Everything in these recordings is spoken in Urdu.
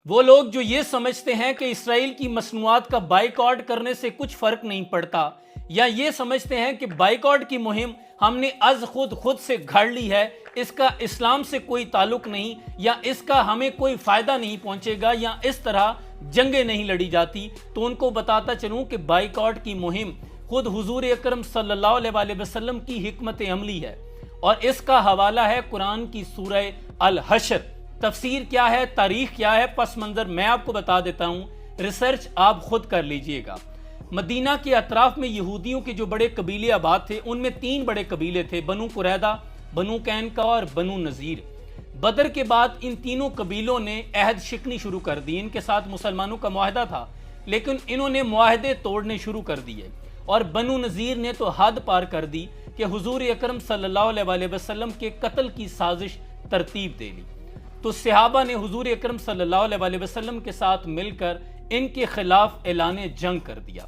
وہ لوگ جو یہ سمجھتے ہیں کہ اسرائیل کی مصنوعات کا بائیکاٹ کرنے سے کچھ فرق نہیں پڑتا، یا یہ سمجھتے ہیں کہ بائیکاٹ کی مہم ہم نے از خود سے گھڑ لی ہے، اس کا اسلام سے کوئی تعلق نہیں، یا اس کا ہمیں کوئی فائدہ نہیں پہنچے گا، یا اس طرح جنگیں نہیں لڑی جاتی، تو ان کو بتاتا چلوں کہ بائیکاٹ کی مہم خود حضور اکرم صلی اللہ علیہ وسلم کی حکمت عملی ہے، اور اس کا حوالہ ہے قرآن کی سورہ الحشر۔ تفسیر کیا ہے، تاریخ کیا ہے، پس منظر میں آپ کو بتا دیتا ہوں، ریسرچ آپ خود کر لیجئے گا۔ مدینہ کے اطراف میں یہودیوں کے جو بڑے قبیلے آباد تھے، ان میں 3 بڑے قبیلے تھے، بنو قریظہ، بنو قینقاع اور بنو نذیر۔ بدر کے بعد ان تینوں قبیلوں نے عہد شکنی شروع کر دی، ان کے ساتھ مسلمانوں کا معاہدہ تھا، لیکن انہوں نے معاہدے توڑنے شروع کر دیے، اور بنو نذیر نے تو حد پار کر دی کہ حضور اکرم صلی اللہ علیہ وسلم کے قتل کی سازش ترتیب دے لی۔ تو صحابہ نے حضور اکرم صلی اللہ علیہ وسلم کے ساتھ مل کر ان کے خلاف اعلان جنگ کر دیا۔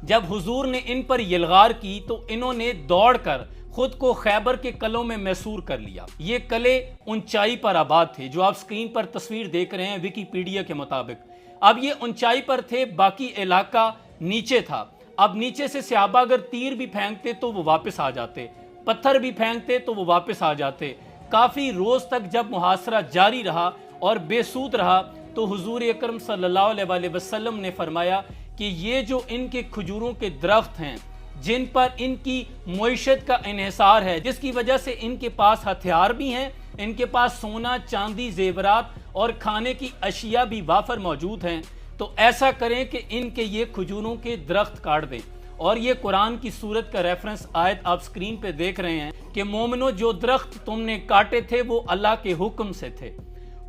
جب حضور نے ان پر یلغار کی تو انہوں نے دوڑ کر خود کو خیبر کے قلعوں میں محصور کر لیا۔ یہ قلعے اونچائی پر آباد تھے، جو آپ سکرین پر تصویر دیکھ رہے ہیں ویکیپیڈیا کے مطابق۔ اب یہ اونچائی پر تھے، باقی علاقہ نیچے تھا۔ اب نیچے سے صحابہ اگر تیر بھی پھینکتے تو وہ واپس آ جاتے، پتھر بھی پھینکتے تو وہ واپس آ جاتے۔ کافی روز تک جب محاصرہ جاری رہا اور بے سود رہا، تو حضور اکرم صلی اللہ علیہ وسلم نے فرمایا کہ یہ جو ان کے کھجوروں کے درخت ہیں، جن پر ان کی معیشت کا انحصار ہے، جس کی وجہ سے ان کے پاس ہتھیار بھی ہیں، ان کے پاس سونا چاندی زیورات اور کھانے کی اشیاء بھی وافر موجود ہیں، تو ایسا کریں کہ ان کے یہ کھجوروں کے درخت کاٹ دیں۔ اور یہ قرآن کی سورت کا ریفرنس آیت آپ سکرین پہ دیکھ رہے ہیں کہ مومنو، جو درخت تم نے کاٹے تھے وہ اللہ کے حکم سے تھے۔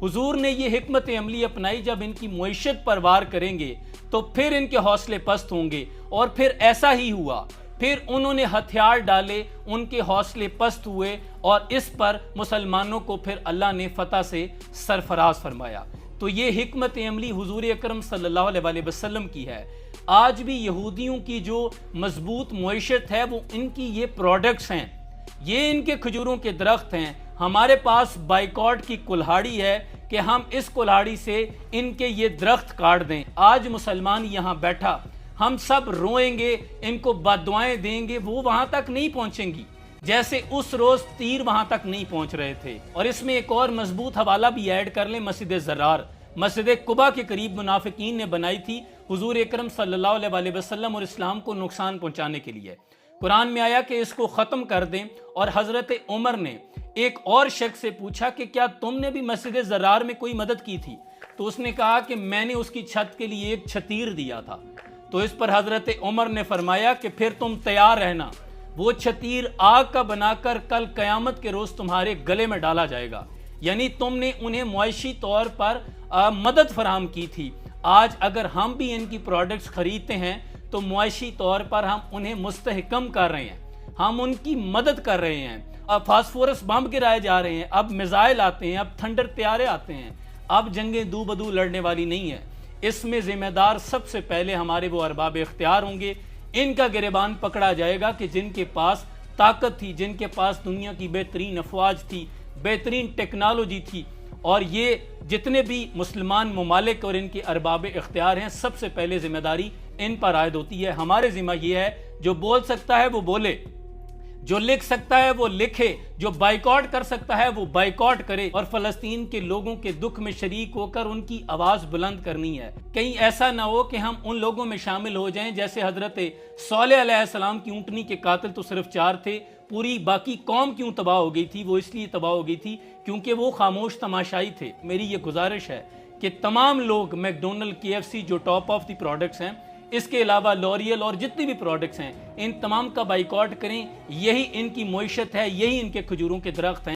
حضور نے یہ حکمت عملی اپنائی، جب ان کی معیشت پر وار کریں گے تو پھر ان کے حوصلے پست ہوں گے، اور پھر ایسا ہی ہوا۔ پھر انہوں نے ہتھیار ڈالے، ان کے حوصلے پست ہوئے، اور اس پر مسلمانوں کو پھر اللہ نے فتح سے سرفراز فرمایا۔ تو یہ حکمت عملی حضور اکرم صلی اللہ علیہ وسلم کی ہے۔ آج بھی یہودیوں کی جو مضبوط معیشت ہے وہ ان کی یہ پروڈکٹس ہیں، یہ ان کے کھجوروں کے درخت ہیں۔ ہمارے پاس بائیکاٹ کی کلہاڑی ہے کہ ہم اس کلہاڑی سے ان کے یہ درخت کاٹ دیں۔ آج مسلمان یہاں بیٹھا، ہم سب روئیں گے، ان کو بددعائیں دیں گے، وہ وہاں تک نہیں پہنچیں گی جیسے اس روز تیر وہاں تک نہیں پہنچ رہے تھے۔ اور اس میں ایک اور مضبوط حوالہ بھی ایڈ کر لیں، مسجد زرار، مسجد قباء کے قریب منافقین نے بنائی تھی حضور اکرم صلی اللہ علیہ وسلم اور اسلام کو نقصان پہنچانے کے لیے۔ قرآن میں آیا کہ اس کو ختم کر دیں، اور حضرت عمر نے ایک اور شخص سے پوچھا کہ کیا تم نے بھی مسجد زرار میں کوئی مدد کی تھی؟ تو اس نے کہا کہ میں نے اس کی چھت کے لیے ایک چھتیر دیا تھا۔ تو اس پر حضرت عمر نے فرمایا کہ پھر تم تیار رہنا، وہ چھتیر آگ کا بنا کر کل قیامت کے روز تمہارے گلے میں ڈالا جائے گا۔ یعنی تم نے انہیں معاشی طور پر مدد فراہم کی تھی۔ آج اگر ہم بھی ان کی پروڈکٹس خریدتے ہیں تو معاشی طور پر ہم انہیں مستحکم کر رہے ہیں، ہم ان کی مدد کر رہے ہیں۔ اب فاسفورس بم گرائے جا رہے ہیں، اب میزائل آتے ہیں، اب تھنڈر طیارے آتے ہیں، اب جنگیں دو بدو لڑنے والی نہیں ہیں۔ اس میں ذمہ دار سب سے پہلے ہمارے وہ ارباب اختیار ہوں گے۔ ان کا گریبان پکڑا جائے گا کہ جن کے پاس طاقت تھی، جن کے پاس دنیا کی بہترین افواج تھی، بہترین ٹیکنالوجی تھی، اور یہ جتنے بھی مسلمان ممالک اور ان کے ارباب اختیار ہیں، سب سے پہلے ذمہ داری ان پر عائد ہوتی ہے۔ ہمارے ذمہ یہ ہے، جو بول سکتا ہے وہ بولے، جو لکھ سکتا ہے وہ لکھے، جو بائیکاٹ کر سکتا ہے وہ بائیکاٹ کرے، اور فلسطین کے لوگوں کے دکھ میں شریک ہو کر ان کی آواز بلند کرنی ہے۔ کہیں ایسا نہ ہو کہ ہم ان لوگوں میں شامل ہو جائیں جیسے حضرت صالح علیہ السلام کی اونٹنی کے قاتل تو صرف 4 تھے، پوری باقی قوم کیوں تباہ ہو گئی تھی؟ وہ اس لیے تباہ ہو گئی تھی کیونکہ وہ خاموش تماشائی تھے۔ میری یہ گزارش ہے کہ تمام لوگ میکڈونلڈ، KFC جو ٹاپ آف دی پروڈکٹس ہیں، اس کے علاوہ لوریل اور جتنی بھی پروڈکٹس ہیں، ان تمام کا بائیکاٹ کریں۔ یہی ان کی معیشت ہے، یہی ان کے کھجوروں کے درخت ہیں۔